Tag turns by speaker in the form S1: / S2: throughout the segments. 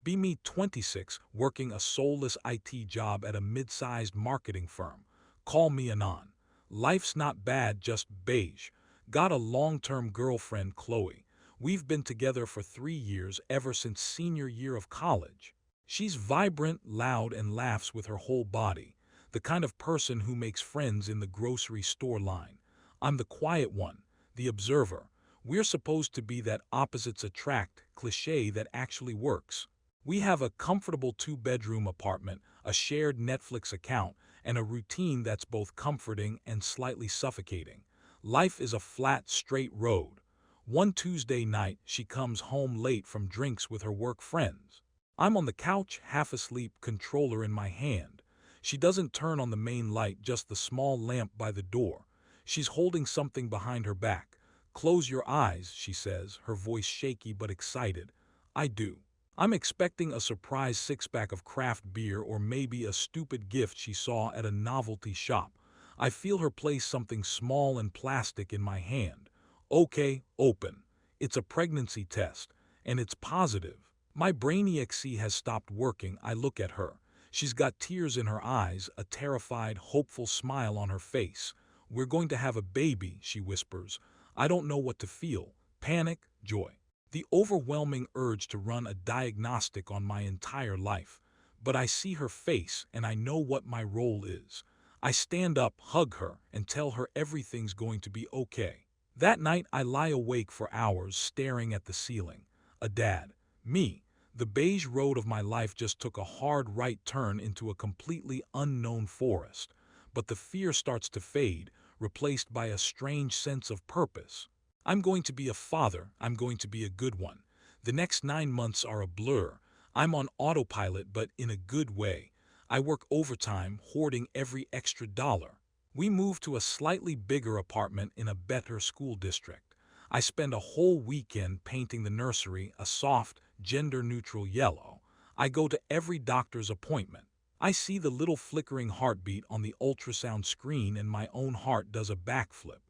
S1: Be me 26, working a soulless IT job at a mid-sized marketing firm. Call me Anon. Life's not bad, just beige. Got a long-term girlfriend, Chloe. We've been together for 3 years, ever since senior year of college. She's vibrant, loud, and laughs with her whole body. The kind of person who makes friends in the grocery store line. I'm the quiet one, the observer. We're supposed to be that opposites attract cliché that actually works. We have a comfortable two-bedroom apartment, a shared Netflix account, and a routine that's both comforting and slightly suffocating. Life is a flat, straight road. One Tuesday night, she comes home late from drinks with her work friends. I'm on the couch, half asleep, controller in my hand. She doesn't turn on the main light, just the small lamp by the door. She's holding something behind her back. "Close your eyes," she says, her voice shaky but excited. I do. I'm expecting a surprise six-pack of craft beer or maybe a stupid gift she saw at a novelty shop. I feel her place something small and plastic in my hand. Okay, open. It's a pregnancy test, and it's positive. My brainiac has stopped working. I look at her. She's got tears in her eyes, a terrified, hopeful smile on her face. "We're going to have a baby," she whispers. I don't know what to feel. Panic, joy. The overwhelming urge to run a diagnostic on my entire life. But I see her face, and I know what my role is. I stand up, hug her, and tell her everything's going to be okay. That night, I lie awake for hours, staring at the ceiling. A dad. Me. The beige road of my life just took a hard right turn into a completely unknown forest. But the fear starts to fade, replaced by a strange sense of purpose. I'm going to be a father. I'm going to be a good one. The next 9 months are a blur. I'm on autopilot, but in a good way. I work overtime, hoarding every extra dollar. We move to a slightly bigger apartment in a better school district. I spend a whole weekend painting the nursery a soft, gender-neutral yellow. I go to every doctor's appointment. I see the little flickering heartbeat on the ultrasound screen, and my own heart does a backflip.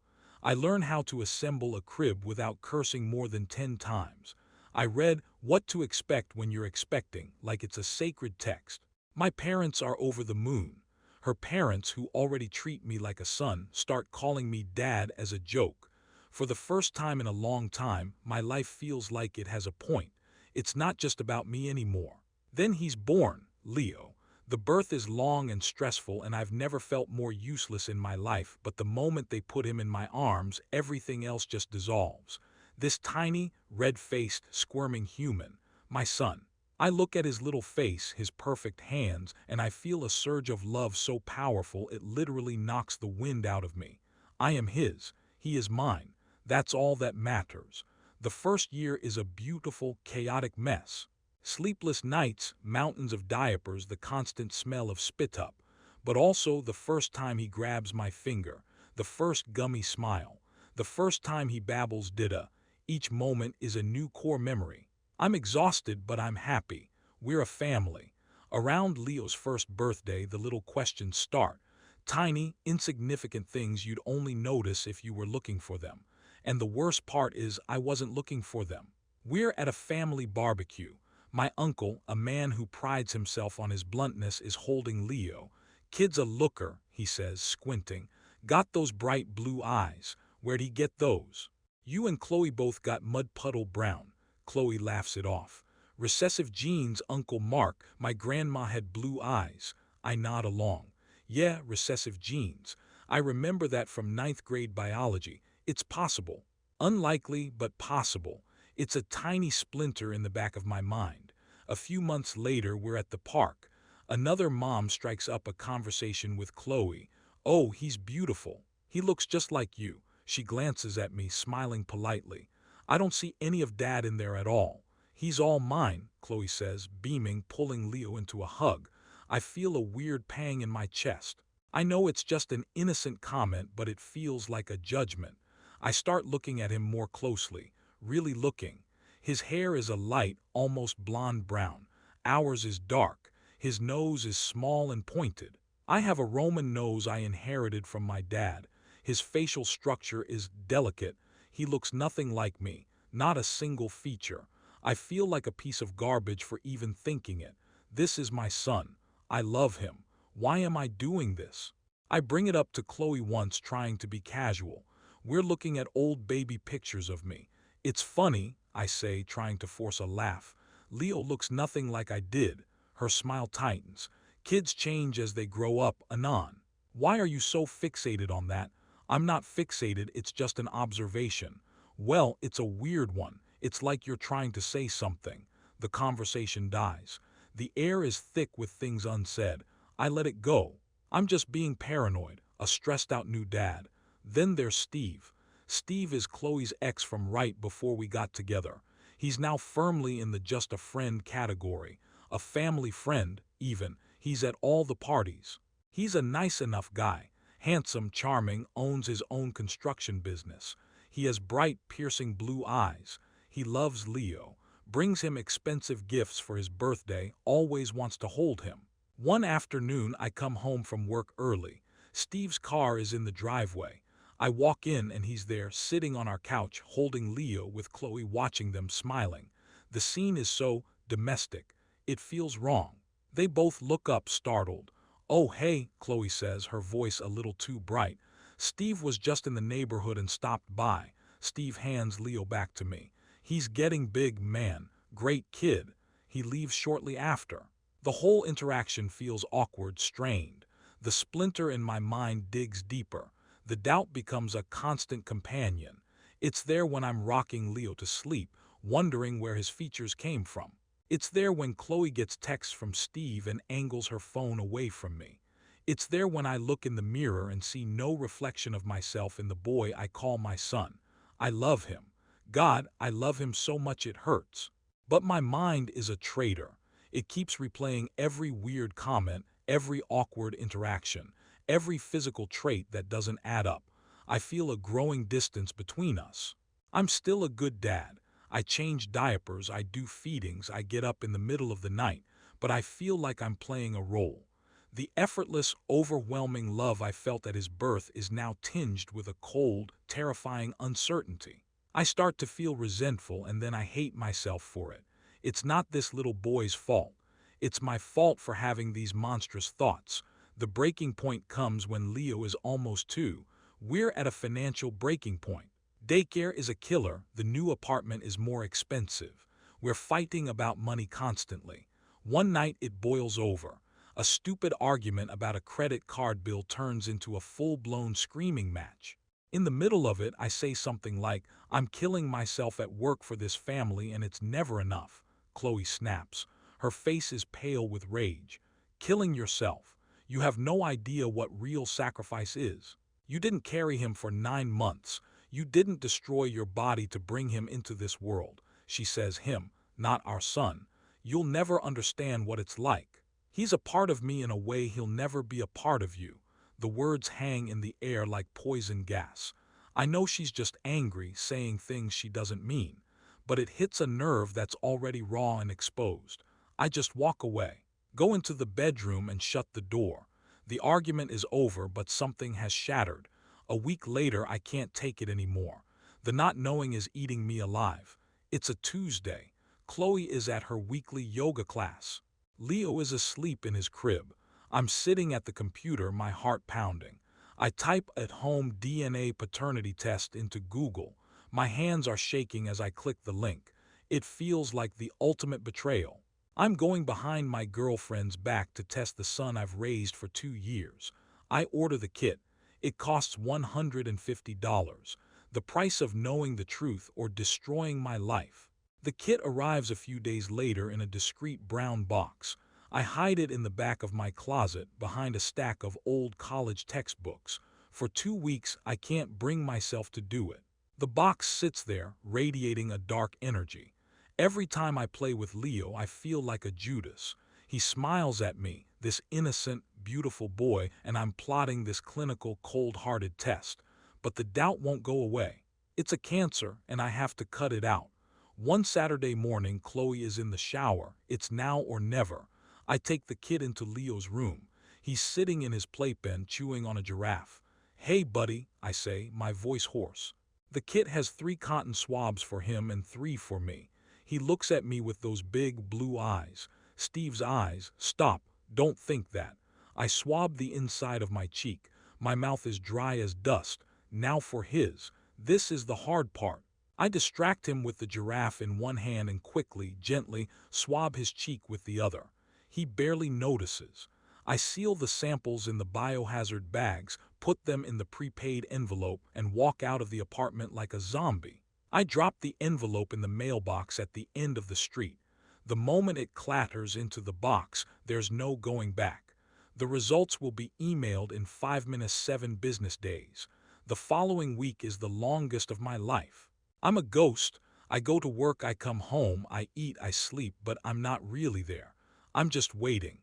S1: I learn how to assemble a crib without cursing more than 10 times. I read What to Expect When You're Expecting like it's a sacred text. My parents are over the moon. Her parents, who already treat me like a son, start calling me dad as a joke. For the first time in a long time, my life feels like it has a point. It's not just about me anymore. Then he's born, Leo. The birth is long and stressful, and I've never felt more useless in my life, but the moment they put him in my arms, everything else just dissolves. This tiny, red-faced, squirming human, my son. I look at his little face, his perfect hands, and I feel a surge of love so powerful it literally knocks the wind out of me. I am his. He is mine. That's all that matters. The first year is a beautiful, chaotic mess. Sleepless nights, mountains of diapers, the constant smell of spit-up. But also the first time he grabs my finger, the first gummy smile, the first time he babbles dida. Each moment is a new core memory. I'm exhausted, but I'm happy. We're a family. Around Leo's first birthday, the little questions start. Tiny, insignificant things you'd only notice if you were looking for them. And the worst part is I wasn't looking for them. We're at a family barbecue. My uncle, a man who prides himself on his bluntness, is holding Leo. "Kid's a looker," he says, squinting. "Got those bright blue eyes. Where'd he get those?" "You and Chloe both got mud puddle brown." Chloe laughs it off. "Recessive genes, Uncle Mark. My grandma had blue eyes." I nod along. "Yeah, recessive genes. I remember that from ninth grade biology. It's possible. Unlikely, but possible. It's a tiny splinter in the back of my mind." A few months later, we're at the park. Another mom strikes up a conversation with Chloe. "Oh, he's beautiful. He looks just like you." She glances at me, smiling politely. "I don't see any of Dad in there at all." "He's all mine," Chloe says, beaming, pulling Leo into a hug. I feel a weird pang in my chest. I know it's just an innocent comment, but it feels like a judgment. I start looking at him more closely. Really looking. His hair is a light, almost blonde brown. Ours is dark. His nose is small and pointed. I have a Roman nose I inherited from my dad. His facial structure is delicate. He looks nothing like me, not a single feature. I feel like a piece of garbage for even thinking it. This is my son. I love him. Why am I doing this? I bring it up to Chloe once, trying to be casual. We're looking at old baby pictures of me. It's funny, I say, trying to force a laugh. Leo looks nothing like I did. Her smile tightens. Kids change as they grow up, Anon. Why are you so fixated on that? I'm not fixated, it's just an observation. Well, it's a weird one. It's like you're trying to say something. The conversation dies. The air is thick with things unsaid. I let it go. I'm just being paranoid, a stressed out new dad. Then there's Steve. Steve is Chloe's ex from right before we got together. He's now firmly in the just a friend category. A family friend, even. He's at all the parties. He's a nice enough guy. Handsome, charming, owns his own construction business. He has bright, piercing blue eyes. He loves Leo, brings him expensive gifts for his birthday, always wants to hold him. One afternoon, I come home from work early. Steve's car is in the driveway. I walk in and he's there, sitting on our couch, holding Leo with Chloe watching them, smiling. The scene is so domestic. It feels wrong. They both look up, startled. "Oh, hey," Chloe says, her voice a little too bright. "Steve was just in the neighborhood and stopped by." Steve hands Leo back to me. "He's getting big, man. Great kid." He leaves shortly after. The whole interaction feels awkward, strained. The splinter in my mind digs deeper. The doubt becomes a constant companion. It's there when I'm rocking Leo to sleep, wondering where his features came from. It's there when Chloe gets texts from Steve and angles her phone away from me. It's there when I look in the mirror and see no reflection of myself in the boy I call my son. I love him. God, I love him so much it hurts. But my mind is a traitor. It keeps replaying every weird comment, every awkward interaction, every physical trait that doesn't add up. I feel a growing distance between us. I'm still a good dad. I change diapers, I do feedings, I get up in the middle of the night, but I feel like I'm playing a role. The effortless, overwhelming love I felt at his birth is now tinged with a cold, terrifying uncertainty. I start to feel resentful and then I hate myself for it. It's not this little boy's fault. It's my fault for having these monstrous thoughts. The breaking point comes when Leo is almost 2. We're at a financial breaking point. Daycare is a killer, the new apartment is more expensive. We're fighting about money constantly. One night it boils over. A stupid argument about a credit card bill turns into a full-blown screaming match. In the middle of it, I say something like, "I'm killing myself at work for this family and it's never enough." Chloe snaps. Her face is pale with rage. "Killing yourself? You have no idea what real sacrifice is. You didn't carry him for 9 months. You didn't destroy your body to bring him into this world." She says him, not our son. "You'll never understand what it's like. He's a part of me in a way he'll never be a part of you." The words hang in the air like poison gas. I know she's just angry, saying things she doesn't mean, but it hits a nerve that's already raw and exposed. I just walk away, go into the bedroom and shut the door. The argument is over, but something has shattered. A week later, I can't take it anymore. The not knowing is eating me alive. It's a Tuesday. Chloe is at her weekly yoga class. Leo is asleep in his crib. I'm sitting at the computer, my heart pounding. I type "at home DNA paternity test" into Google. My hands are shaking as I click the link. It feels like the ultimate betrayal. I'm going behind my girlfriend's back to test the son I've raised for 2 years. I order the kit. It costs $150. The price of knowing the truth or destroying my life. The kit arrives a few days later in a discreet brown box. I hide it in the back of my closet behind a stack of old college textbooks. For 2 weeks, I can't bring myself to do it. The box sits there, radiating a dark energy. Every time I play with Leo, I feel like a Judas. He smiles at me, this innocent, beautiful boy, and I'm plotting this clinical, cold-hearted test. But the doubt won't go away. It's a cancer, and I have to cut it out. One Saturday morning, Chloe is in the shower. It's now or never. I take the kid into Leo's room. He's sitting in his playpen, chewing on a giraffe. "Hey, buddy," I say, my voice hoarse. The kit has 3 cotton swabs for him and 3 for me. He looks at me with those big blue eyes. Steve's eyes. Stop. Don't think that. I swab the inside of my cheek. My mouth is dry as dust. Now for his. This is the hard part. I distract him with the giraffe in one hand and quickly, gently, swab his cheek with the other. He barely notices. I seal the samples in the biohazard bags, put them in the prepaid envelope, and walk out of the apartment like a zombie. I drop the envelope in the mailbox at the end of the street. The moment it clatters into the box, there's no going back. The results will be emailed in 7 business days. The following week is the longest of my life. I'm a ghost. I go to work, I come home, I eat, I sleep, but I'm not really there. I'm just waiting.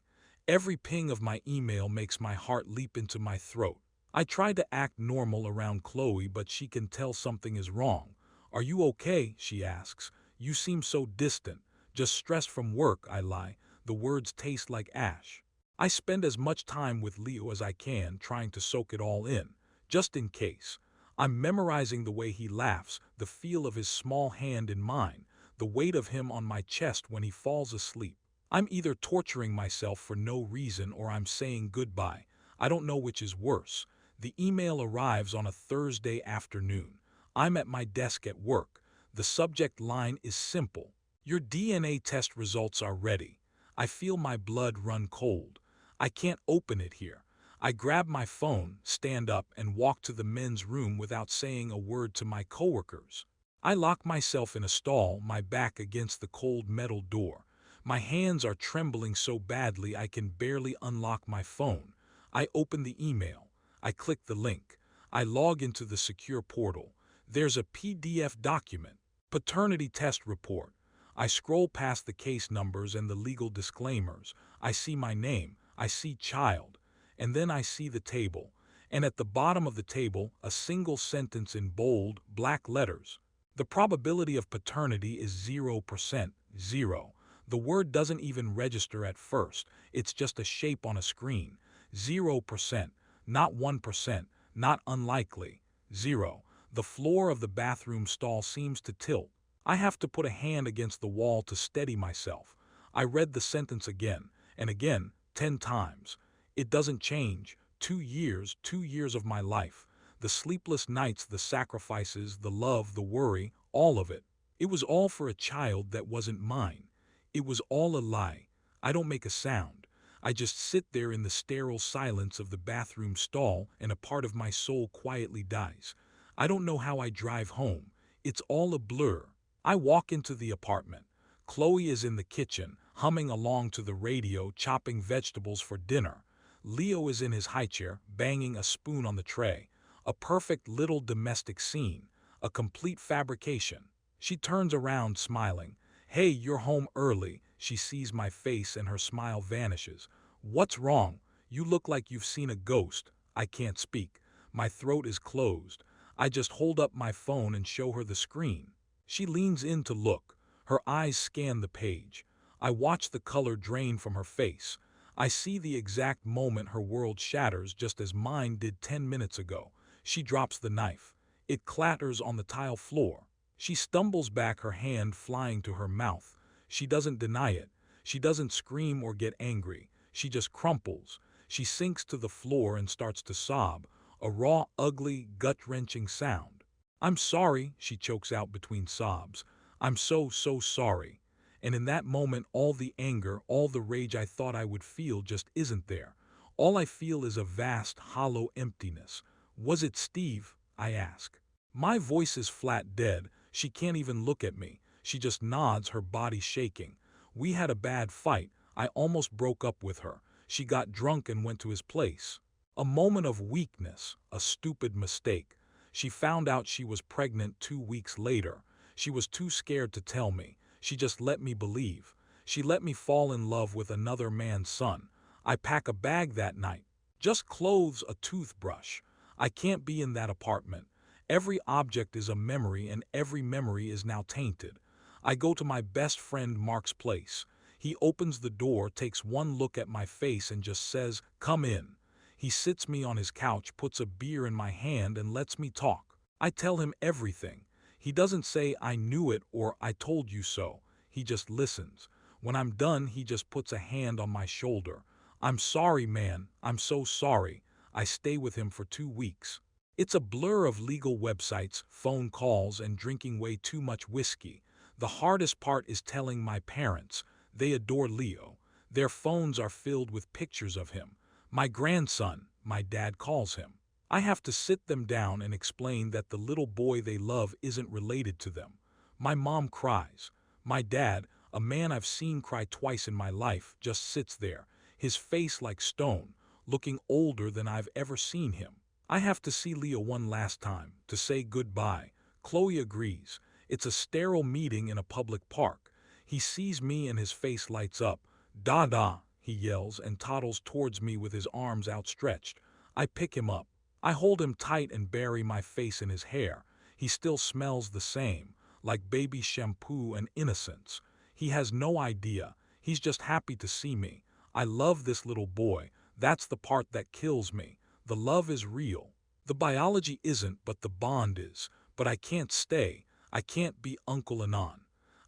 S1: Every ping of my email makes my heart leap into my throat. I try to act normal around Chloe, but she can tell something is wrong. Are you okay? She asks. You seem so distant. Just stressed from work, I lie. The words taste like ash. I spend as much time with Leo as I can, trying to soak it all in, just in case. I'm memorizing the way he laughs, the feel of his small hand in mine, the weight of him on my chest when he falls asleep. I'm either torturing myself for no reason or I'm saying goodbye. I don't know which is worse. The email arrives on a Thursday afternoon. I'm at my desk at work. The subject line is simple. Your DNA test results are ready. I feel my blood run cold. I can't open it here. I grab my phone, stand up, and walk to the men's room without saying a word to my coworkers. I lock myself in a stall, my back against the cold metal door. My hands are trembling so badly I can barely unlock my phone. I open the email. I click the link. I log into the secure portal. There's a PDF document. Paternity test report. I scroll past the case numbers and the legal disclaimers. I see my name. I see child. And then I see the table. And at the bottom of the table, a single sentence in bold, black letters. The probability of paternity is 0%. Zero. The word doesn't even register at first. It's just a shape on a screen. 0%. Not 1%. Not unlikely. Zero. The floor of the bathroom stall seems to tilt. I have to put a hand against the wall to steady myself. I read the sentence again, and again, 10 times. It doesn't change. 2 years of my life. The sleepless nights, the sacrifices, the love, the worry, all of it. It was all for a child that wasn't mine. It was all a lie. I don't make a sound. I just sit there in the sterile silence of the bathroom stall, and a part of my soul quietly dies. I don't know how I drive home. It's all a blur. I walk into the apartment. Chloe is in the kitchen, humming along to the radio, chopping vegetables for dinner. Leo is in his high chair, banging a spoon on the tray. A perfect little domestic scene. A complete fabrication. She turns around, smiling. Hey, you're home early. She sees my face and her smile vanishes. What's wrong? You look like you've seen a ghost. I can't speak. My throat is closed. I just hold up my phone and show her the screen. She leans in to look. Her eyes scan the page. I watch the color drain from her face. I see the exact moment her world shatters, just as mine did 10 minutes ago. She drops the knife. It clatters on the tile floor. She stumbles back, her hand flying to her mouth. She doesn't deny it. She doesn't scream or get angry. She just crumples. She sinks to the floor and starts to sob, a raw, ugly, gut-wrenching sound. I'm sorry, she chokes out between sobs. I'm so sorry. And in that moment, all the anger, all the rage I thought I would feel just isn't there. All I feel is a vast, hollow emptiness. Was it Steve? I ask. My voice is flat dead. She can't even look at me. She just nods, her body shaking. We had a bad fight. I almost broke up with her. She got drunk and went to his place. A moment of weakness, a stupid mistake. She found out she was pregnant 2 weeks later. She was too scared to tell me. She just let me believe. She let me fall in love with another man's son. I pack a bag that night. Just clothes, a toothbrush. I can't be in that apartment. Every object is a memory, and every memory is now tainted. I go to my best friend Mark's place. He opens the door, takes one look at my face, and just says, "Come in." He sits me on his couch, puts a beer in my hand, and lets me talk. I tell him everything. He doesn't say, "I knew it" or "I told you so." he just listens. When I'm done, he just puts a hand on my shoulder. I'm sorry, man. I'm so sorry. I stay with him for 2 weeks. It's a blur of legal websites, phone calls, and drinking way too much whiskey. The hardest part is telling my parents. They adore Leo. Their phones are filled with pictures of him. My grandson, my dad calls him. I have to sit them down and explain that the little boy they love isn't related to them. My mom cries. My dad, a man I've seen cry twice in my life, just sits there, his face like stone, looking older than I've ever seen him. I have to see Leo one last time, to say goodbye. Chloe agrees. It's a sterile meeting in a public park. He sees me and his face lights up. "Dada," he yells and toddles towards me with his arms outstretched. I pick him up. I hold him tight and bury my face in his hair. He still smells the same, like baby shampoo and innocence. He has no idea. He's just happy to see me. I love this little boy. That's the part that kills me. The love is real. The biology isn't, but the bond is. But I can't stay. I can't be Uncle Anon.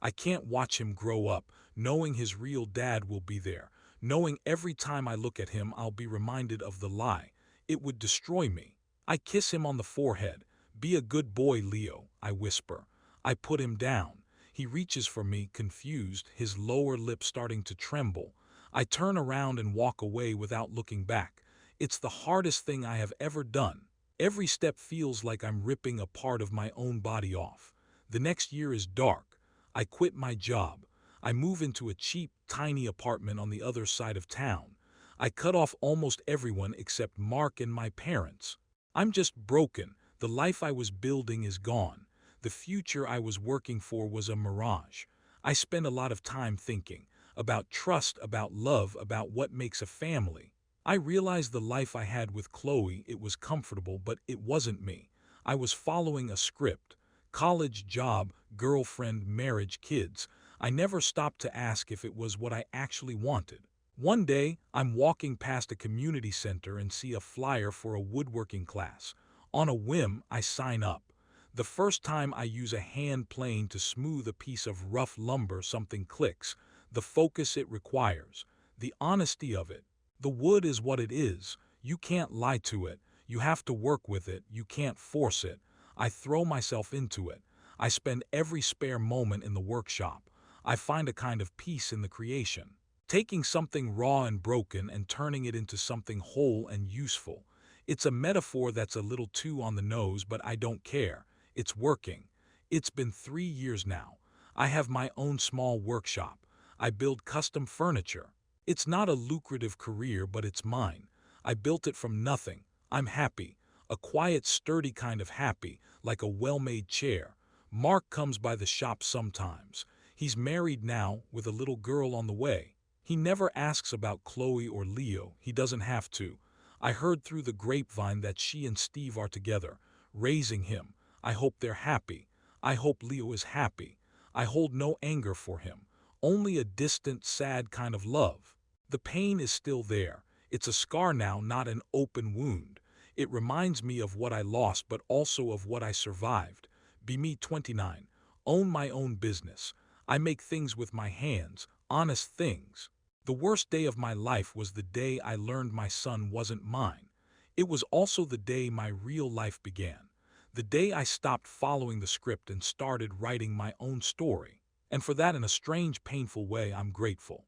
S1: I can't watch him grow up, knowing his real dad will be there, knowing every time I look at him I'll be reminded of the lie. It would destroy me. I kiss him on the forehead. "Be a good boy, Leo," I whisper. I put him down. He reaches for me, confused, his lower lip starting to tremble. I turn around and walk away without looking back. It's the hardest thing I have ever done. Every step feels like I'm ripping a part of my own body off. The next year is dark. I quit my job. I move into a cheap, tiny apartment on the other side of town. I cut off almost everyone except Mark and my parents. I'm just broken. The life I was building is gone. The future I was working for was a mirage. I spend a lot of time thinking about trust, about love, about what makes a family. I realized the life I had with Chloe, it was comfortable, but it wasn't me. I was following a script. College, job, girlfriend, marriage, kids. I never stopped to ask if it was what I actually wanted. One day, I'm walking past a community center and see a flyer for a woodworking class. On a whim, I sign up. The first time I use a hand plane to smooth a piece of rough lumber, something clicks. The focus it requires. The honesty of it. The wood is what it is. You can't lie to it. You have to work with it. You can't force it. I throw myself into it. I spend every spare moment in the workshop. I find a kind of peace in the creation. Taking something raw and broken and turning it into something whole and useful. It's a metaphor that's a little too on the nose, but I don't care. It's working. It's been 3 years now. I have my own small workshop. I build custom furniture. It's not a lucrative career, but it's mine. I built it from nothing. I'm happy. A quiet, sturdy kind of happy, like a well-made chair. Mark comes by the shop sometimes. He's married now, with a little girl on the way. He never asks about Chloe or Leo. He doesn't have to. I heard through the grapevine that she and Steve are together, raising him. I hope they're happy. I hope Leo is happy. I hold no anger for him, only a distant, sad kind of love. The pain is still there. It's a scar now, not an open wound. It reminds me of what I lost, but also of what I survived. Be me 29. Own my own business. I make things with my hands, honest things. The worst day of my life was the day I learned my son wasn't mine. It was also the day my real life began. The day I stopped following the script and started writing my own story. And for that, in a strange, painful way, I'm grateful.